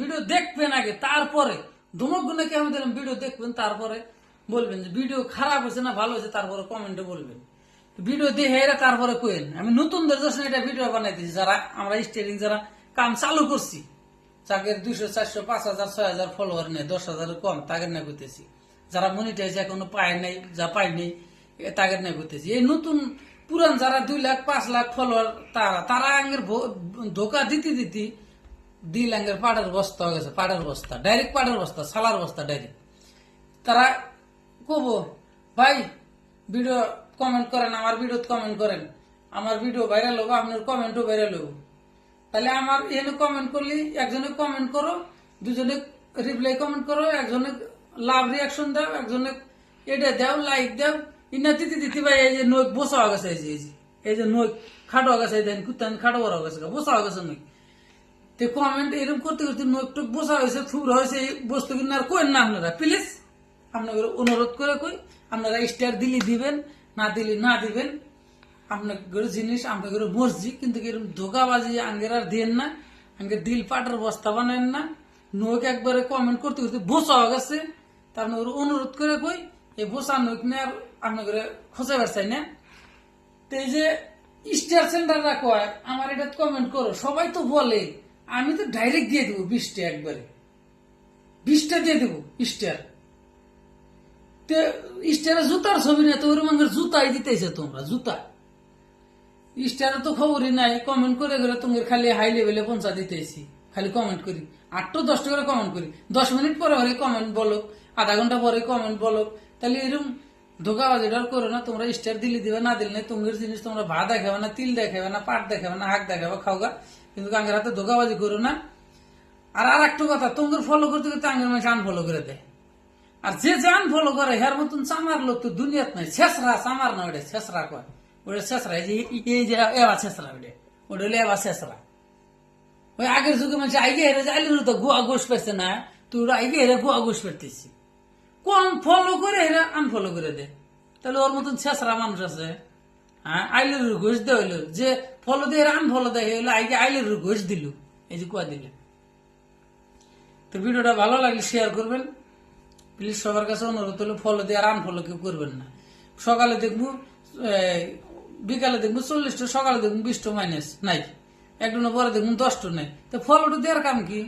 Video দেখবেন আগে, তারপরে ধমক গুনে কি আমি দিলাম, ভিডিও দেখবেন তারপরে বলবেন যে ভিডিও খারাপ হয়েছে না ভালো হয়েছে, তারপরে কমেন্টে বলবেন। ভিডিও দেখে এরা তারপরে কোয়েন। আমি নতুনদের জন্য এটা ভিডিও বানাইতেছি, যারা আমরা স্টেরিং যারা কাম চালু করছি, যাদের 200, 400, 5,000, 6,000 ফলোয়ার নেই, 10,000 কম, তাদের না করতেছি। যারা মনিটাইজ এখনো পায় নাই, যা পাই নেই, তাদের না করতেছি। এই নতুন পুরান যারা 2 লাখ 5 লাখ ফলোয়ার, তারা আঙ্গের ধোকা দিতে দিতে 2 লাখের পাড়ের বস্তা হয়ে গেছে, পাড়ের বস্তা, ডাইরেক্ট পাড়ের বস্তা, সালার বস্তা ডাইরেক্ট। তারা কব ভাই ভিডিও কমেন্ট করেন, আমার ভিডিও কমেন্ট করেন, আমার ভিডিও ভাইরাল হবো, আপনার কমেন্টও ভাইরাল হবো। তাহলে আমার এখানে কমেন্ট করলে একজনে কমেন্ট করো, দুজনে রিপ্লাই কমেন্ট করো, একজনে লাভ রিয়াকশন দাও, একজনে এটা দাও, লাইক দাও। ইনা দিতে দিতে ভাই এই যে নখ বসা হয়ে গেছে, এই যে নখ খাটো হয়ে গেছে, দেন কুত্তান খাটো বড় হয়ে গেছে, বসা হয়ে গেছে নখ। তো কমেন্ট এরকম করতে করতে নখ টুক বসা হয়েছে, থুবড়া হয়েছে, এই বস্তু কিনা আর কোয়েন না আপনারা প্লিজ। আপনাদের অনুরোধ করে কই, আপনারা স্টার দিলে দিবেন, না দিলে না দিবেন, আপনার জিনিস আপনাদের মর্জি। কিন্তু এরকম ধোকাবাজি আঙ্গের আর দেন না, আঙ্গের দিল পাটার বস্তা বানেন না। নখ একবারে কমেন্ট করতে করতে বসা হয়ে গেছে, তা আপনাদের অনুরোধ করে কই এই বসা নখ নিয়ে আর আপনাদের খোঁজাবার চাই না। তো এই যে স্টার সেন্টাররা কয় আমার এটা কমেন্ট করো, সবাই তো বলে, আমি তো ডাইরেক্ট দিয়ে দেবো 20টা, একবারে 20টা দিয়ে দেবো স্টার। স্টারে জুতার ছবি নেই তো, ওরকম জুতাই দিতেছে তোমরা, জুতা স্টারে তো খবরই নাই। কমেন্ট করে করে তোমার খালি হাই লেভেলে পৌঁছা দিতেছি, খালি কমেন্ট করি 8-10টা করে কমেন্ট করি, 10 মিনিট পরে পরে কমেন্ট বলো, আধা ঘন্টা পরে কমেন্ট বলো। তাহলে এরকম ধোকাবাজিটা করো না। তোমরা স্টার দিলে দিবে, না দিলে না। তোমার জিনিস তোমরা ভাত দেখাবে না, তিল দেখাবে না, পাট দেখাবে না, হাক দেখাবে, খাওগা। কিন্তু আঙ্গের হাতে ধোকাবাজি করো না। আর একটা কথা, তোমাদের ফলো করতে করতে আঙ্গের মানুষ আনফলো করে দেয়। আর যে জান ফলো করে হের মতন চামার লোক তো দুনিয়াত নাই। ছেসরা চামার না, ওটা ছেসরা কয়, ওটা ছেসরা। এই যে এবার ছেসরা, ওটা ওটা হলো এবার ছেসরা। ওই আগের যুগে মানুষ আগে হেরে যে আইলে তো গোয়া গোস পেছে না, তুই আগে হেরে গোয়া গোস পেতেছি। কম ফলো করে হেরে আনফলো করে দে। তাহলে ওর মতন ছেসরা মানুষ আছে? হ্যাঁ, আইলের ঘোষ দেওয়া হইলো, যে ফলো দিয়ে আনফলো দেয় হইলো, আগে আইলের ঘোষ দিল, এই যে কুয়া দিলে। তো ভিডিওটা ভালো লাগলে শেয়ার করবেন প্লিজ। সবার কাছে অনুরোধ হলো ফলো দিয়ে আর আনফলো কেউ করবেন না। সকালে দেখবো, বিকালে দেখবো 40টা, সকালে দেখবো 20টা মাইনাস নাই, একটু পরে দেখবো 10টা নাই। তো ফলোটা দেওয়ার কাম কি?